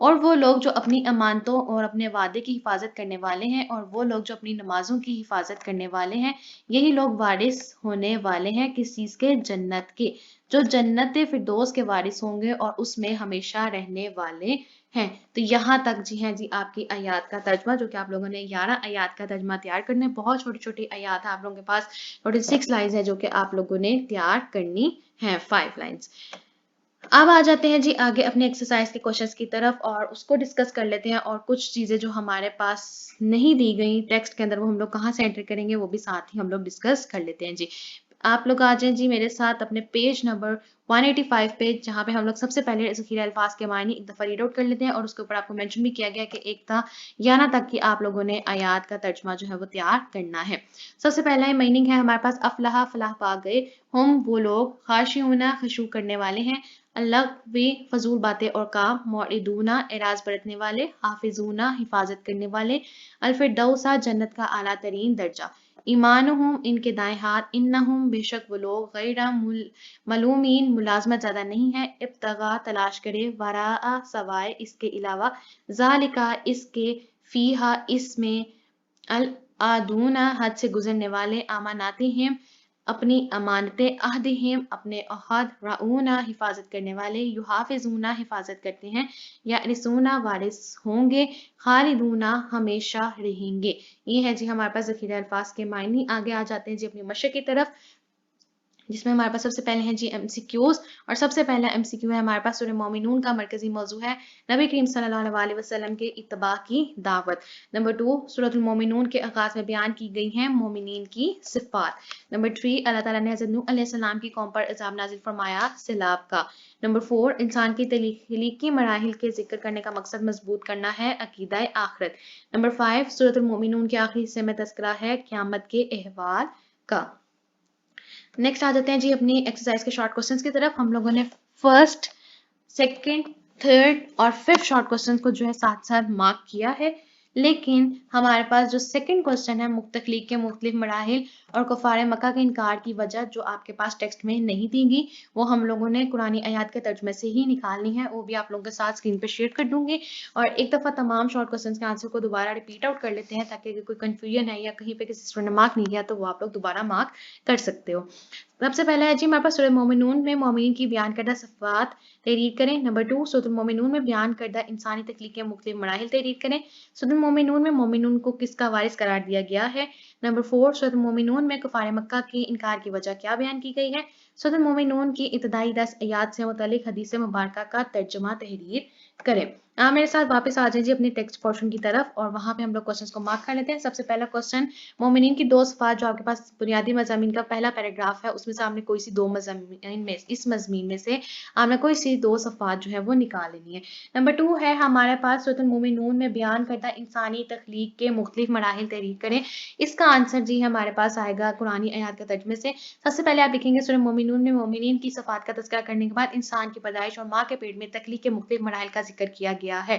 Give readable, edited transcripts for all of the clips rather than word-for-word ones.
اور وہ لوگ جو اپنی امانتوں اور اپنے وعدے کی حفاظت کرنے والے ہیں، اور وہ لوگ جو اپنی نمازوں کی حفاظت کرنے والے ہیں، یہی لوگ وارث ہونے والے ہیں کس چیز کے؟ جنت کے، جو جنت فردوس کے وارث ہوں گے اور اس میں ہمیشہ رہنے والے ہیں۔ تو یہاں تک جی ہیں جی آپ کی آیات کا ترجمہ، جو کہ آپ لوگوں نے 11 آیات کا ترجمہ تیار کرنا ہے۔ بہت چھوٹی چھوٹی آیات ہیں آپ لوگوں کے پاس، 46 لائنز ہیں جو کہ آپ لوگوں نے تیار کرنی ہیں، 5 لائنز۔ اب آ جاتے ہیں جی آگے اپنے ایکسرسائز کے کوشچنز کی طرف، اور اس کو ڈسکس کر لیتے ہیں، اور کچھ چیزیں جو ہمارے پاس نہیں دی گئی ٹیکسٹ کے اندر وہ ہم لوگ کہاں سے انٹر کریں گے وہ بھی ساتھ ہی ہم لوگ ڈسکس کر لیتے ہیں جی۔ آپ لوگ آ جائیں جی میرے ساتھ اپنے پیج نمبر 185 پہ، جہاں پہ ہم لوگ سب سے پہلے ذخیرہ الفاظ کے معنی ایک دفعہ ریڈ آؤٹ کر لیتے ہیں، اور اس کے اوپر آپ کو مینشن بھی کیا گیا کہ ایک تا یانا تک کی آپ لوگوں نے آیات کا ترجمہ جو ہے وہ تیار کرنا ہے۔ سب سے پہلا میننگ ہے ہمارے پاس افلاح، فلاح پا گئے، ہم وہ لوگ خاشعون خشوع کرنے والے ہیں، اللغو فضول باتیں اور کام، معرضون اعراض برتنے والے، حافظون حفاظت کرنے والے، الفردوس جنت کا اعلیٰ ترین درجہ، ایمانہم ان کے دائیں ہاتھ، انہم بے شک وہ لوگ، غیر ملومین ملازمت زیادہ نہیں ہے، ابتغاء تلاش کرے، وراء سوائے اس کے علاوہ، ذالکا اس کے، فیہا اس میں، العادون حد سے گزرنے والے، اماناتہم اپنی امانتیں، عہدہم اپنے عہد، رعون حفاظت کرنے والے، یحافظون حفاظت کرتے ہیں، یارثون وارث ہوں گے، خالدون ہمیشہ رہیں گے۔ یہ ہے جی ہمارے پاس ذخیرہ الفاظ کے معنی۔ آگے آ جاتے ہیں جی اپنی مشق کی طرف، جس میں ہمارے پاس سب سے پہلے ہیں جی ایم سی کیوز، اور سب سے پہلا ایم سی کیو ہے ہمارے پاس سورہ مومنون کا مرکزی موضوع ہے نبی کریم صلی اللہ علیہ وسلم کے اتباع کی دعوت۔ نمبر 2، سورۃ المومنون کے آغاز میں بیان کی گئی ہیں مومنین کی صفات۔ نمبر 3، اللہ تعالیٰ نے حضرت نوح علیہ السلام کی قوم پر عذاب نازل فرمایا سیلاب کا۔ نمبر 4، انسان کی تخلیقی مراحل کے ذکر کرنے کا مقصد مضبوط کرنا ہے عقیدہ آخرت۔ نمبر 5، سورۃ المومنون کے آخری حصے میں تذکرہ ہے قیامت کے احوال کا۔ نیکسٹ آ جاتے ہیں جی اپنی ایکسرسائز کے شارٹ کوسچنز کی طرف۔ ہم لوگوں نے فرسٹ، سیکنڈ، تھرڈ اور ففتھ شارٹ کوسچن کو جو ہے ساتھ ساتھ مارک کیا ہے، لیکن ہمارے پاس جو سیکنڈ کوسچن ہے تخلیق کے مختلف مراحل اور کفار مکہ کے انکار کی وجہ جو آپ کے پاس ٹیکسٹ میں نہیں دی گئی، وہ ہم لوگوں نے قرآنی آیات کے ترجمے سے ہی نکالنی ہے، وہ بھی آپ لوگوں کے ساتھ اسکرین پہ شیئر کر دوں گی، اور ایک دفعہ تمام شارٹ کوسچنز کے آنسر کو دوبارہ ریپیٹ آؤٹ کر لیتے ہیں تاکہ اگر کوئی کنفیوژن ہے یا کہیں پہ کسی اسٹوڈنٹ نے مارک نہیں کیا تو وہ آپ لوگ دوبارہ مارک کر سکتے ہو۔ سب سے پہلا ہے جی ہمارے پاس سورہ مومنون میں مومنین کی بیان کردہ صفات تحریر کریں۔ نمبر 2، سورۃ المومنون میں بیان کردہ انسانی تخلیق کے مختلف مراحل تحریر کریں۔ سورۃ المومنون میں مومنون کو کس کا وارث قرار دیا گیا ہے۔ نمبر 4، سورۃ المومنون میں کفار مکہ کے انکار کی وجہ کیا بیان کی گئی ہے۔ سورۃ المومنون کی ابتدائی 10 آیات سے متعلق حدیث مبارکہ کا ترجمہ تحریر کریں۔ آپ میرے ساتھ واپس آ جائیں جی اپنے ٹیکسٹ پورشن کی طرف، اور وہاں پہ ہم لوگ کوسچنز کو مارک کر لیتے ہیں۔ سب سے پہلا کوسچن، مومنین کی 2 صفات جو آپ کے پاس بنیادی مضامین کا پہلا پیراگراف ہے، اس میں سے آپ نے کوئی سی 2 مضامین میں، اس مضمین میں سے آپ نے کوئی سی 2 صفات جو ہے وہ نکال لینی ہے۔ نمبر 2 ہے ہمارے پاس سورۃ المومنون میں بیان کردہ انسانی تخلیق کے مختلف مراحل تحریر کریں۔ اس کا آنسر جی ہمارے پاس آئے گا قرآنی آیات کے ترجمے سے۔ سب سے پہلے آپ لکھیں گے سورہ مومنون میں مومنین کی صفات کا تذکرہ کرنے کے بعد انسان کی پیدائش اور ماں کے پیٹ میں تخلیق کے مختلف مراحل کا ذکر کیا گیا ہے۔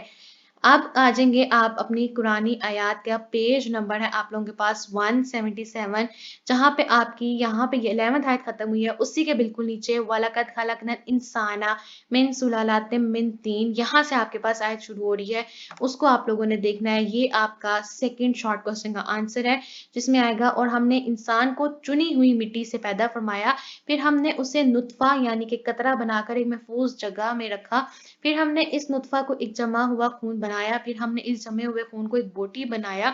اب آ جائیں گے آپ اپنی قرآنی آیات کا پیج نمبر ہے آپ لوگوں کے پاس 177، جہاں پہ آپ کی یہاں پہ 11 آیت ختم ہوئی ہے، اسی کے بالکل نیچے وَلَقَدْ خَلَقْنَا الْإِنسَانَ مِنْ سُلَالَةٍ مِنْ طِينٍ، یہاں سے آپ کے پاس آیت شروع ہو رہی ہے، اس کو آپ لوگوں نے دیکھنا ہے۔ یہ آپ کا سیکنڈ شارٹ کوسچن کا آنسر ہے، جس میں آئے گا اور ہم نے انسان کو چنی ہوئی مٹی سے پیدا فرمایا، پھر ہم نے اسے نطفہ یعنی کہ قطرہ بنا کر ایک محفوظ جگہ میں رکھا، پھر ہم نے اس نطفہ کو ایک جمع ہوا خون بنایا، پھر ہم نے اس جمے ہوئے خون کو ایک بوٹی بنایا،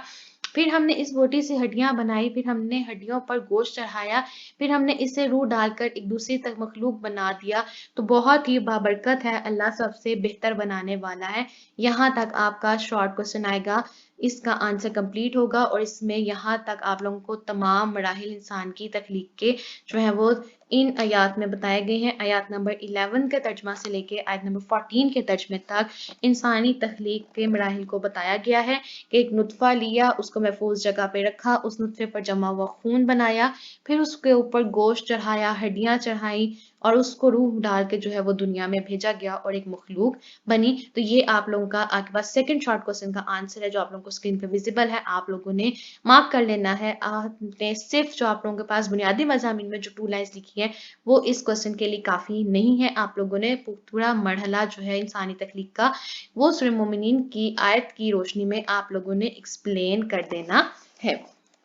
پھر ہم نے اس بوٹی سے ہڈیاں بنائی، پھر ہم نے ہڈیوں پر گوشت چڑھایا، پھر ہم نے اسے روح ڈال کر ایک دوسری تک مخلوق بنا دیا، تو بہت ہی بابرکت ہے، اللہ سب سے بہتر بنانے والا ہے۔ یہاں تک آپ کا شارٹ کوسچن آئے گا، اس کا آنسر کمپلیٹ ہوگا، اور اس میں یہاں تک آپ لوگوں کو تمام مراحل انسان کی تخلیق کے جو ہے وہ ان آیات میں بتائے گئے ہیں۔ آیات نمبر 11 کے ترجمہ سے لے کے آیت نمبر 14 کے ترجمے تک انسانی تخلیق کے مراحل کو بتایا گیا ہے کہ ایک نطفہ لیا، اس کو محفوظ جگہ پہ رکھا، اس نطفے پر جمع ہوا خون بنایا، پھر اس کے اوپر گوشت چڑھایا، ہڈیاں چڑھائیں، اور اس کو روح ڈال کے جو ہے وہ دنیا میں بھیجا گیا اور ایک مخلوق بنی. تو یہ آپ لوگوں کا آپ کے پاس سیکنڈ شارٹ کوسچن کا آنسر ہے جو آپ لوگوں کو اسکرین پہ ویزیبل ہے. آپ لوگوں نے مارک کر لینا ہے. آپ نے صرف جو آپ لوگوں کے پاس بنیادی مضامین میں جو 2 لائنز لکھی ہے وہ اس کوسچن کے لیے کافی نہیں ہے. آپ لوگوں نے پورا مرحلہ جو ہے انسانی تخلیق کا وہ سورہ مومنین کی آیت کی روشنی میں آپ لوگوں نے ایکسپلین کر دینا ہے.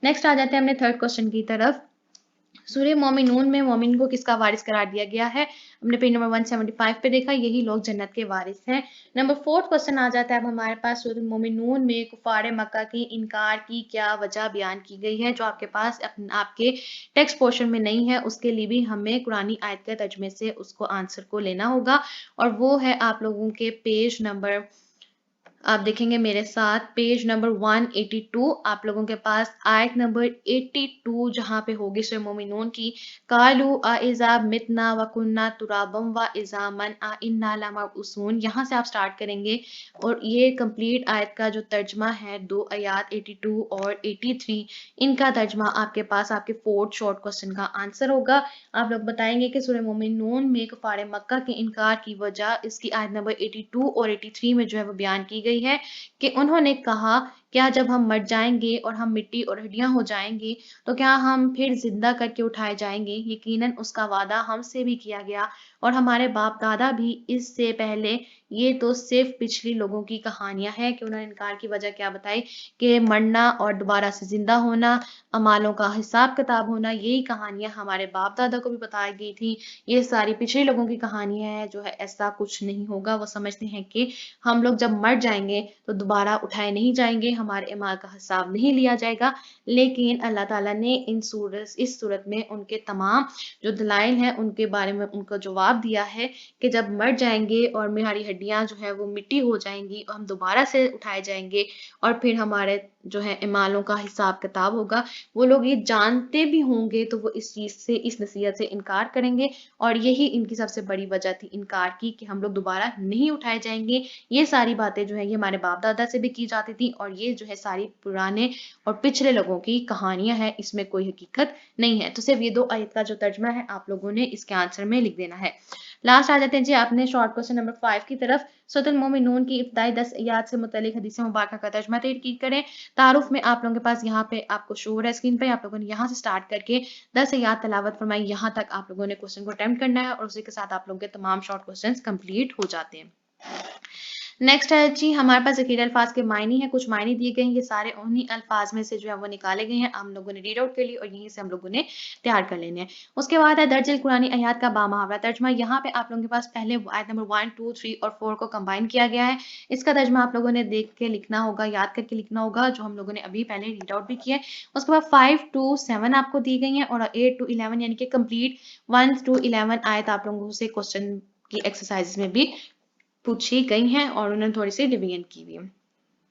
نیکسٹ آ جاتے ہیں ہم نے تھرڈ کوسچن کی طرف. سورہ مومنون میں مومن کو کس کا وارث قرار دیا گیا ہے؟ ہم نے پیج نمبر 175 پہ دیکھا یہی لوگ جنت کے وارث ہیں. نمبر 4 کوسچن آ جاتا ہے اب ہمارے پاس سورہ مومنون میں کفار مکہ کی انکار کی کیا وجہ بیان کی گئی ہے جو آپ کے پاس آپ کے ٹیکسٹ پورشن میں نہیں ہے. اس کے لیے بھی ہمیں قرآنی آیت کے ترجمے سے اس کو آنسر کو لینا ہوگا اور وہ ہے آپ لوگوں کے پیج نمبر آپ دیکھیں گے میرے ساتھ پیج نمبر 182 آپ لوگوں کے پاس آیت نمبر 82 جہاں پہ ہوگی سورہ مومنون کی قالوا اذا متنا وكنا ترابا واذاما انا لمبعوثون. یہاں سے آپ سٹارٹ کریں گے اور یہ کمپلیٹ آیت کا جو ترجمہ ہے 2 آیات 82 اور 83 ان کا ترجمہ آپ کے پاس آپ کے 4 شارٹ کوسچن کا آنسر ہوگا. آپ لوگ بتائیں گے کہ سورہ مومنون میں کفار مکہ کے انکار کی وجہ اس کی آیت نمبر 82 اور 83 میں جو ہے وہ بیان کی گئی ہے کہ انہوں نے کہا کیا جب ہم مر جائیں گے اور ہم مٹی اور ہڈیاں ہو جائیں گے تو کیا ہم پھر زندہ کر کے اٹھائے جائیں گے؟ یقیناً اس کا وعدہ ہم سے بھی کیا گیا اور ہمارے باپ دادا بھی اس سے پہلے. یہ تو صرف پچھلی لوگوں کی کہانیاں ہیں کہ انہوں نے انکار کی وجہ کیا بتائی کہ مرنا اور دوبارہ سے زندہ ہونا، اعمالوں کا حساب کتاب ہونا، یہی کہانیاں ہمارے باپ دادا کو بھی بتائی گئی تھی. یہ ساری پچھلے لوگوں کی کہانیاں ہیں جو ہے ایسا کچھ نہیں ہوگا. وہ سمجھتے ہیں کہ ہم لوگ جب مر جائیں گے تو دوبارہ اٹھائے نہیں جائیں گے، ہمارے اعمال کا حساب نہیں لیا جائے گا. لیکن اللہ تعالیٰ نے اس صورت میں ان کے تمام جو دلائل ہیں ان کے بارے میں ان کو جواب دیا ہے کہ جب مر جائیں گے اور ہماری ہڈیاں جو ہے وہ مٹی ہو جائیں گی اور ہم دوبارہ سے اٹھائے جائیں گے اور پھر ہمارے جو ہے اعمالوں کا حساب کتاب ہوگا. وہ لوگ یہ جانتے بھی ہوں گے تو وہ اس چیز سے اس نصیحت سے انکار کریں گے اور یہی ان کی سب سے بڑی وجہ تھی انکار کی کہ ہم لوگ دوبارہ نہیں اٹھائے جائیں گے. یہ ساری باتیں جو ہے یہ ہمارے باپ دادا سے بھی کی جاتی تھی اور یہ جو ہے ساری پرانے اور پچھلے لوگوں کی کہانیاں ہیں، اس میں کوئی حقیقت نہیں ہے. تو صرف یہ 2 آیت کا جو ترجمہ ہے آپ لوگوں نے اس کے آنسر میں لکھ دینا ہے. لاسٹ آ جاتے ہیں جی آپ نے شارٹ کوسچن نمبر 5 کی طرف. سورۃ المومنون کی ابتدائی 10 آیات سے متعلق حدیث مبارکہ کا ترجمہ تحریر کریں. تعارف میں آپ لوگوں کے پاس یہاں پہ آپ کو شو ہو رہا ہے اسکرین پہ، آپ لوگوں نے یہاں سے سٹارٹ کر کے 10 آیات تلاوت فرمائی. یہاں تک آپ لوگوں نے کوسچن کو اٹیمپٹ کرنا ہے اور اسی کے ساتھ آپ لوگوں کے تمام شارٹ کوسچنز کمپلیٹ ہو جاتے ہیں. نیکسٹ ہے جی ہمارے پاس ذخیرہ الفاظ کے معنی ہیں، کچھ معنی دیے گئے ہیں، یہ سارے انہی الفاظ میں سے جو ہے وہ نکالے گئے ہیں. ہم لوگوں نے ریڈ آؤٹ کر لی اور یہیں سے ہم لوگوں نے تیار کر لینے ہیں. اس کے بعد ہے درج القرآنی آیات کا بامحاورہ ترجمہ. یہاں پہ آپ لوگوں کے پاس پہلے آیت نمبر 1 2 3 اور 4 کو کمبائن کیا گیا ہے. اس کا ترجمہ آپ لوگوں نے دیکھ کے لکھنا ہوگا، یاد کر کے لکھنا ہوگا، جو ہم لوگوں نے ابھی پہلے ریڈ آؤٹ بھی کیا ہے. اس کے بعد 5 to 7 آپ کو دی گئی ہیں اور 8 to 11 یعنی کہ کمپلیٹ 1 to 11 آیت آپ لوگوں سے کوسچن کی ایکسرسائز میں بھی پوچھی گئی ہیں اور انہوں نے تھوڑی سی ریویژن کی ہوئی ہے.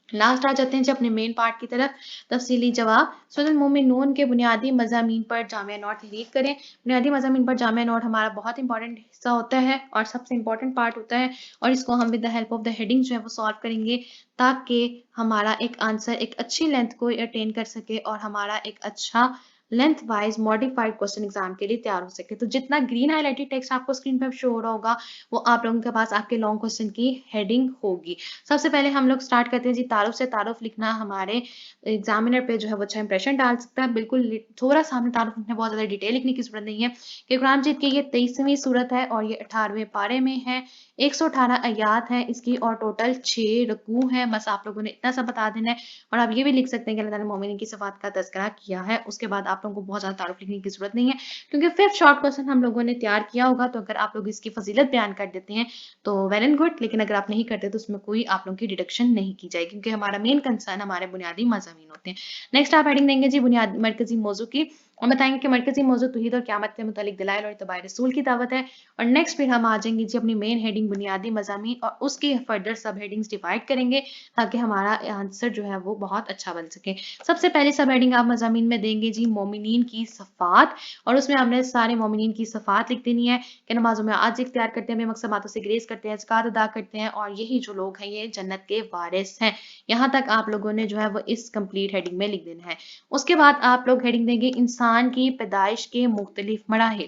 لاسٹ آ جاتے ہیں جب اپنے مین پارٹ کی طرف. تفصیلی جواب. سورۃ المومنون کے بنیادی مضامین پر جامع نوٹ تحریر کریں. بنیادی مضامین پر جامع نوٹ ہمارا بہت امپورٹنٹ حصہ ہوتا ہے اور سب سے امپورٹنٹ پارٹ ہوتا ہے اور اس کو ہم with the help of the heading جو ہے وہ سالو کریں گے تاکہ ہمارا ایک آنسر ایک اچھی لینتھ کو اٹین کر سکے اور ہمارا ایک اچھا length wise modified question exam کے لیے تیار ہو سکے. تو جتنا گرین ہائی لائٹڈ ٹیکسٹ آپ کو اسکرین پہ شو ہو رہا ہوگا وہ آپ لوگوں کے پاس آپ کے لانگ کوسچن کی ہیڈنگ ہوگی. سب سے پہلے ہم لوگ سٹارٹ کرتے ہیں جی تعارف سے. تعارف لکھنا ہمارے ایگزامینر پہ جو ہے وہ اچھا امپریشن ڈال سکتا ہے. بالکل تھوڑا سا ہمیں تعارف لکھنا، بہت زیادہ ڈیٹیل لکھنے کی ضرورت نہیں ہے کہ قرآن مجید کی یہ 23ویں سورت ہے اور یہ 18ویں پارے میں ہے. 118 آیات ہیں اس کی اور ٹوٹل 6 رکوع ہیں. بس آپ لوگوں نے اتنا سا بتا دینا ہے اور آپ یہ بھی لکھ سکتے ہیں کہ اللہ تعالیٰ نے مومنین کی صفات کا تذکرہ کیا ہے. اس کے بعد آپ لوگوں کو بہت زیادہ تعارف لکھنے کی ضرورت نہیں ہے کیونکہ 5th شارٹ کوسچن ہم لوگوں نے تیار کیا ہوگا. تو اگر آپ لوگ اس کی فضیلت بیان کر دیتے ہیں تو ویل اینڈ گڈ، لیکن اگر آپ نہیں کرتے تو اس میں کوئی آپ لوگوں کی ڈیڈکشن نہیں کی جائے گی کیونکہ ہمارا مین کنسرن ہمارے بنیادی مضامین ہوتے ہیں. نیکسٹ آپ ہیڈنگ دیں گے جی بنیادی مرکزی موضوع کی اور بتائیں گے کہ مرکزی موضوع توحید اور قیامت سے متعلق دلائل اور اتباع رسول کی دعوت ہے. اور نیکسٹ پھر ہم آ جائیں گے جی اپنی مین ہیڈنگ بنیادی مضامین اور اس کی فردر سب ہیڈنگز ڈیوائڈ کریں گے تاکہ ہمارا آنسر جو ہے وہ بہت اچھا بن سکے. سب سے پہلے سب ہیڈنگ آپ مضامین میں دیں گے جی مومنین کی صفات اور اس میں ہم نے سارے مومنین کی صفات لکھ دینی ہے کہ نمازوں میں عاجزی اختیار کرتے ہیں، بے مقصد باتوں سے گریز کرتے ہیں، زکات ادا کرتے ہیں اور یہی جو لوگ ہیں یہ جنت کے وارث ہیں. یہاں تک آپ لوگوں نے جو ہے وہ اس کمپلیٹ ہیڈنگ میں لکھ دینا ہے. اس کے بعد آپ لوگ ہیڈنگ دیں گے انسان کی پیدائش کے مختلف مراحل.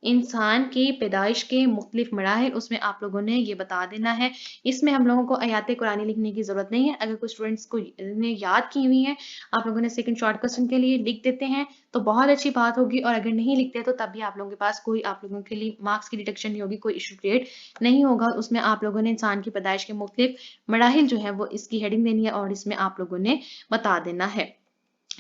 انسان کی پیدائش کے مختلف مراحل، اس میں آپ لوگوں نے یہ بتا دینا ہے۔ اس میں ہم لوگوں کو آیات قرآنی لکھنے کی ضرورت نہیں ہے۔ اگر کچھ اسٹوڈنٹس کو نے یاد کی ہوئی ہیں، آپ لوگوں نے سیکنڈ شارٹ کوسچن کے لیے لکھ دیتے ہیں تو بہت اچھی بات ہوگی، اور اگر نہیں لکھتے تو تب بھی آپ لوگوں کے پاس کوئی آپ لوگوں کے لیے مارکس کی ڈیڈکشن نہیں ہوگی، کوئی ایشو کریٹ نہیں ہوگا۔ اس میں آپ لوگوں نے انسان کی پیدائش کے مختلف مراحل جو ہے وہ اس کی ہیڈنگ دینی ہے، اور اس میں آپ لوگوں نے بتا دینا ہے۔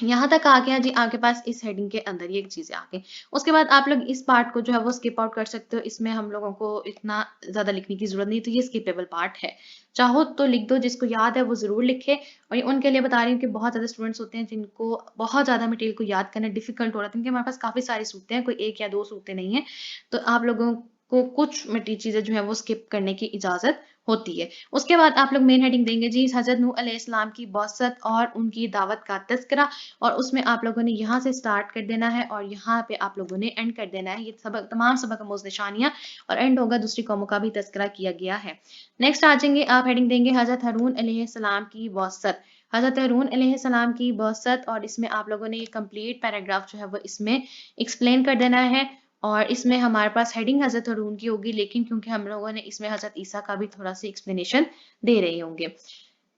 یہاں تک آ گیا جی آپ کے پاس اس ہیڈنگ کے اندر یہ چیزیں آ گئی۔ اس کے بعد آپ لوگ اس پارٹ کو جو ہے وہ اسکپ آؤٹ کر سکتے ہو، اس میں ہم لوگوں کو اتنا زیادہ لکھنے کی ضرورت نہیں، تو یہ اسکیپیبل پارٹ ہے۔ چاہو تو لکھ دو، جس کو یاد ہے وہ ضرور لکھے، اور یہ ان کے لیے بتا رہی ہوں کہ بہت زیادہ اسٹوڈنٹس ہوتے ہیں جن کو بہت زیادہ مٹیریل کو یاد کرنا ڈیفیکلٹ ہو رہا ہے، کیونکہ ہمارے پاس کافی ساری صورتیں ہیں، کوئی ایک یا دو صورتیں نہیں ہیں، تو آپ لوگوں کو کچھ چیزیں جو ہیں وہ اسکپ کرنے کی اجازت ہوتی ہے۔ اس کے بعد آپ لوگ مین ہیڈنگ دیں گے جی حضرت نوح علیہ السلام کی بعثت اور ان کی دعوت کا تذکرہ، اور اس میں آپ لوگوں نے یہاں سے سٹارٹ کر دینا ہے اور یہاں پہ آپ لوگوں نے اینڈ کر دینا ہے۔ یہ سبق تمام سبق آموز نشانیاں، اور اینڈ ہوگا دوسری قوموں کا بھی تذکرہ کیا گیا ہے۔ نیکسٹ آ جائیں گے، آپ ہیڈنگ دیں گے حضرت ہارون علیہ السلام کی بعثت۔ حضرت ہارون علیہ السلام کی بعثت، اور اس میں آپ لوگوں نے یہ کمپلیٹ پیراگراف جو ہے وہ اس میں ایکسپلین کر دینا ہے، اور اس میں ہمارے پاس ہیڈنگ حضرت ہارون کی ہوگی، لیکن کیونکہ ہم لوگوں نے اس میں حضرت عیسیٰ کا بھی تھوڑا سی ایکسپلینیشن دے رہے ہوں گے۔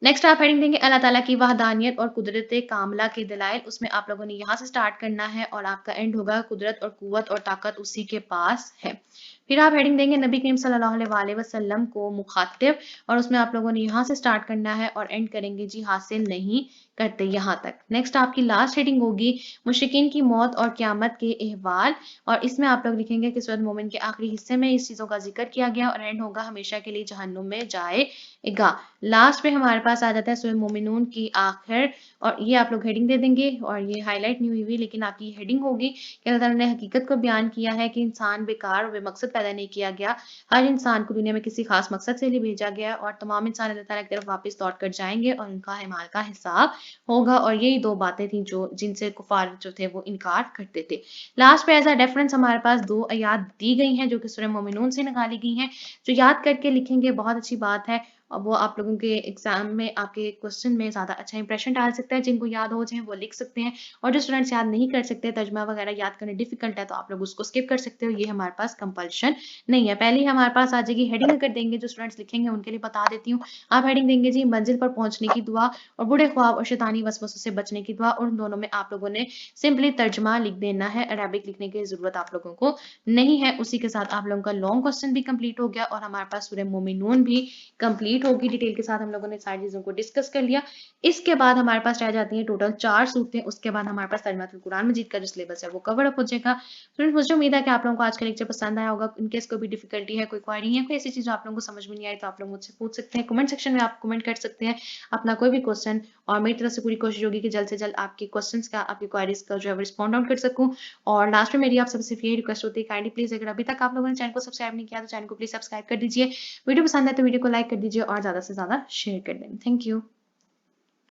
نیکسٹ آپ ہیڈنگ دیں گے اللہ تعالیٰ کی وحدانیت اور قدرت کاملہ کے دلائل، اس میں آپ لوگوں نے یہاں سے سٹارٹ کرنا ہے اور آپ کا اینڈ ہوگا قدرت اور قوت اور طاقت اسی کے پاس ہے۔ پھر آپ ہیڈنگ دیں گے نبی کریم صلی اللہ علیہ وآلہ وسلم کو مخاطب، اور اس میں آپ لوگوں نے یہاں سے سٹارٹ کرنا ہے اور اینڈ کریں گے جی حاصل نہیں کرتے یہاں تک۔ نیکسٹ آپ کی لاسٹ ہیڈنگ ہوگی مشرکین کی موت اور قیامت کے احوال، اور اس میں آپ لوگ لکھیں گے کہ سورۃ مومن کے آخری حصے میں اس چیزوں کا ذکر کیا گیا، اور اینڈ ہوگا ہمیشہ کے لیے جہنم میں جائے گا۔ لاسٹ میں ہمارے پاس آ جاتا ہے سورۃ مومنون کی آخر، اور یہ آپ لوگ ہیڈنگ دے دیں گے، اور یہ ہائی لائٹ نہیں ہوئی لیکن آپ کی ہیڈنگ ہوگی کہ اللہ تعالیٰ نے حقیقت کو بیان کیا ہے کہ انسان بیکار اور بے مقصد پیدا نہیں کیا گیا، ہر انسان کو دنیا میں کسی خاص مقصد سے لیے بھیجا گیا، اور تمام انسان اللہ تعالیٰ کی طرف واپس لوٹ کر جائیں گے اور ان کا اعمال کا حساب ہوگا، اور یہی دو باتیں تھیں جن سے کفار جو تھے وہ انکار کرتے تھے۔ لاسٹ پہ ایز اے ریفرنس ہمارے پاس دو آیات دی گئی ہیں جو کہ سورہ مومنون سے نکالی گئی ہیں، جو یاد کر کے لکھیں گے بہت اچھی بات ہے، اور وہ آپ لوگوں کے ایگزام میں آپ کے کوسچن میں زیادہ اچھا امپریشن ڈال سکتا ہے۔ جن کو یاد ہو جائیں وہ لکھ سکتے ہیں، اور جو اسٹوڈنٹس یاد نہیں کر سکتے، ترجمہ وغیرہ یاد کرنے ڈیفیکلٹ ہے، تو آپ لوگ اس کو اسکپ کر سکتے ہو، یہ ہمارے پاس کمپلشن نہیں ہے۔ پہلے ہی ہمارے پاس آ جائے گی ہیڈنگ، اگر دیں گے جو اسٹوڈنٹس لکھیں گے ان کے لیے بتا دیتی ہوں۔ آپ ہیڈنگ دیں گے جی منزل پر پہنچنے کی دعا اور بڑے خواب اور شیطانی وسوسوں سے بچنے کی دعا، اور ان دونوں میں آپ لوگوں نے سمپلی ترجمہ لکھ دینا ہے، عربک لکھنے کی ضرورت آپ لوگوں کو نہیں ہے۔ اسی کے ساتھ آپ لوگوں کا لانگ کوسچن بھی کمپلیٹ ہو گیا، اور ہمارے پاس سورہ مومنون بھی کمپلیٹ ہوگی۔ ڈیٹیل کے ساتھ ہم لوگوں نے ساری چیزوں کو ڈسکس کر لیا۔ اس کے بعد ہمارے پاس رہ جاتی ہیں ٹوٹل 4 صورتیں، اس کے بعد ہمارے پاس ترجمہ القرآن مجید کا جو سلیبس ہے وہ کور اپ ہو جائے گا۔ فرینڈز مجھے امید ہے کہ آپ لوگوں کو آج کا لیکچر پسند آیا ہوگا۔ ان کیس کوئی بھی ڈیفیکلٹی ہے، کوئی کوئری ہے، کوئی ایسی چیز آپ لوگوں کو سمجھ میں نہیں آئی، تو آپ لوگ مجھ سے پوچھ سکتے ہیں، کمنٹ سیکشن میں آپ کمنٹ کر سکتے ہیں اپنا کوئی بھی کوسچن، اور میری طرف سے پوری کوشش ہوگی کہ جلد سے جلد آپ کے کوسچنس کا، آپ کی کوئریز کا جو ہے رسپونڈ آؤٹ کر سکوں۔ اور لاسٹ میں میری آپ سب سے صرف یہی ریکویسٹ ہوتی ہے، کائنڈلی پلیز اگر ابھی تک آپ لوگوں نے چینل کو سبسکرائب نہیں کیا تو چینل کو پلیز سبسکرائب کر دیجیے، ویڈیو پسند ہے تو ویڈیو کو لائک کر دیجیے اور زیادہ سے زیادہ شیئر کر دیں۔ Thank you.